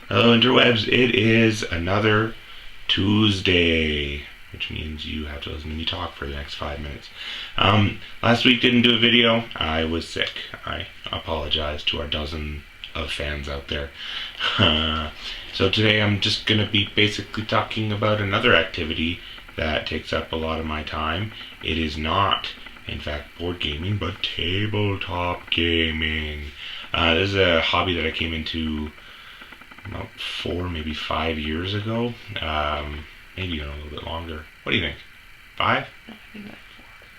Hello, interwebs. It is another Tuesday, which means you have to listen to me talk for the next 5 minutes. Last week didn't do a video. I was sick. I apologize to our dozen of fans out there. So today I'm just going to be basically talking about another activity that takes up a lot of my time. It is not, in fact, board gaming, but tabletop gaming. This is a hobby that I came into about 4, maybe 5 years ago. Maybe even a little bit longer. What do you think? 5? I think like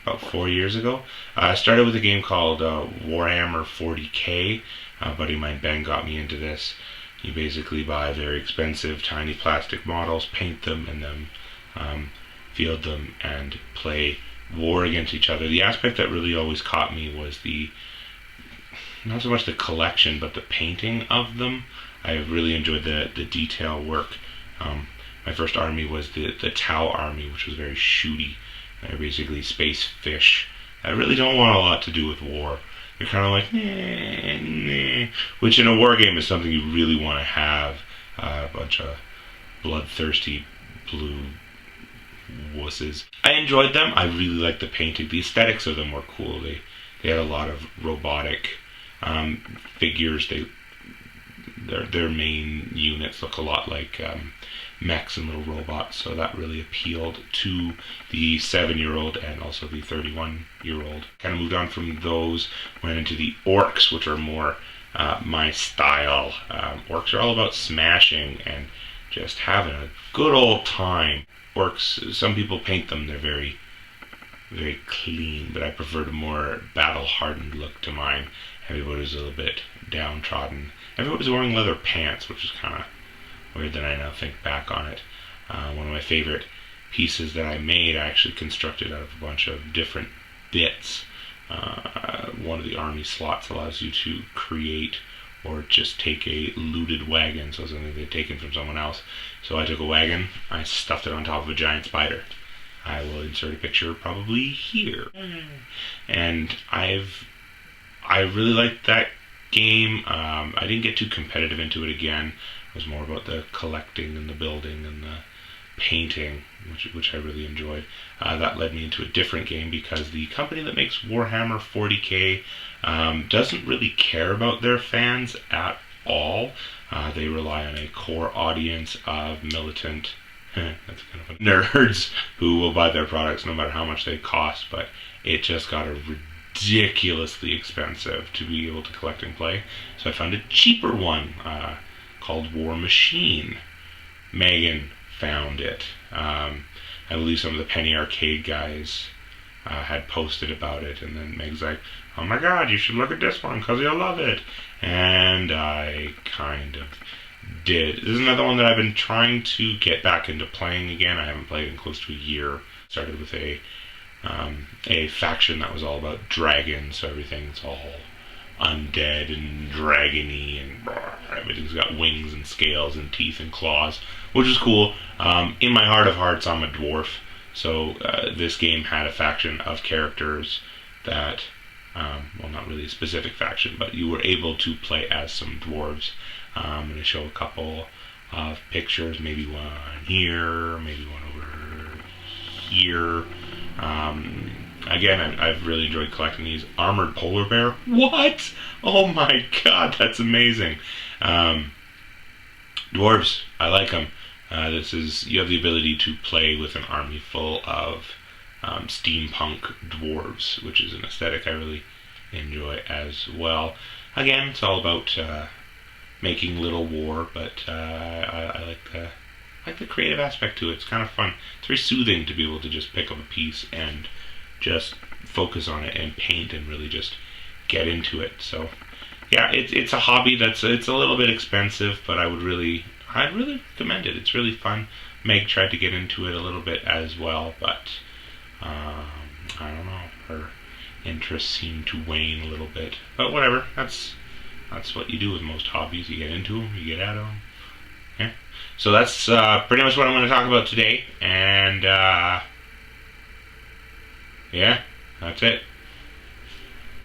4. About 4 years ago. I started with a game called Warhammer 40K. A buddy of mine, Ben, got me into this. You basically buy very expensive, tiny plastic models, paint them, and then field them and play war against each other. The aspect that really always caught me was not so much the collection, but the painting of them. I really enjoyed the detail work. My first army was the Tau army, which was very shooty. They're basically space fish. I really don't want a lot to do with war. They're kind of like, which in a war game is something you really want to have. A bunch of bloodthirsty blue wusses. I enjoyed them. I really liked the painting. The aesthetics of them were cool. They had a lot of robotic figures. Their main units look a lot like mechs and little robots, so that really appealed to the 7-year-old and also the 31-year-old. Kind of moved on from those, went into the orcs, which are more my style. Orcs are all about smashing and just having a good old time. Orcs, some people paint them, they're very, very clean, but I prefer the more battle-hardened look to mine. Everybody's a little bit downtrodden. Everybody's wearing leather pants, which is kind of weird that I now think back on it. One of my favorite pieces that I made, I actually constructed out of a bunch of different bits. One of the army slots allows you to create or just take a looted wagon, so something they'd taken from someone else. So I took a wagon, I stuffed it on top of a giant spider. I will insert a picture probably here. And I really liked that game. I didn't get too competitive into it again. It was more about the collecting and the building and the painting, which I really enjoyed. That led me into a different game because the company that makes Warhammer 40K doesn't really care about their fans at all. They rely on a core audience of militant that's kind of funny, nerds who will buy their products no matter how much they cost, but it just got ridiculously expensive to be able to collect and play. So I found a cheaper one called War Machine. Megan found it. I believe some of the Penny Arcade guys had posted about it, and then Meg's like, oh my god, you should look at this one because you'll love it. And I kind of did. This is another one that I've been trying to get back into playing again. I haven't played in close to a year. Started with a faction that was all about dragons, so everything's all undead and dragony, and everything's got wings and scales and teeth and claws, which is cool. In my heart of hearts, I'm a dwarf, so this game had a faction of characters that, well, not really a specific faction, but you were able to play as some dwarves. I'm going to show a couple of pictures, maybe one here, maybe one over here. Again, I've really enjoyed collecting these. Armored polar bear? What? Oh my god, that's amazing. Dwarves, I like them. You have the ability to play with an army full of steampunk dwarves, which is an aesthetic I really enjoy as well. Again, it's all about making little war, but I like the creative aspect to it. It's kind of fun. It's very soothing to be able to just pick up a piece and just focus on it and paint and really just get into it. So yeah, it's a hobby it's a little bit expensive, but I'd really recommend it. It's really fun. Meg tried to get into it a little bit as well, but I don't know, her interest seemed to wane a little bit. But whatever, that's what you do with most hobbies. You get into them, you get out of them. Yeah. So that's pretty much what I'm going to talk about today, and yeah, that's it.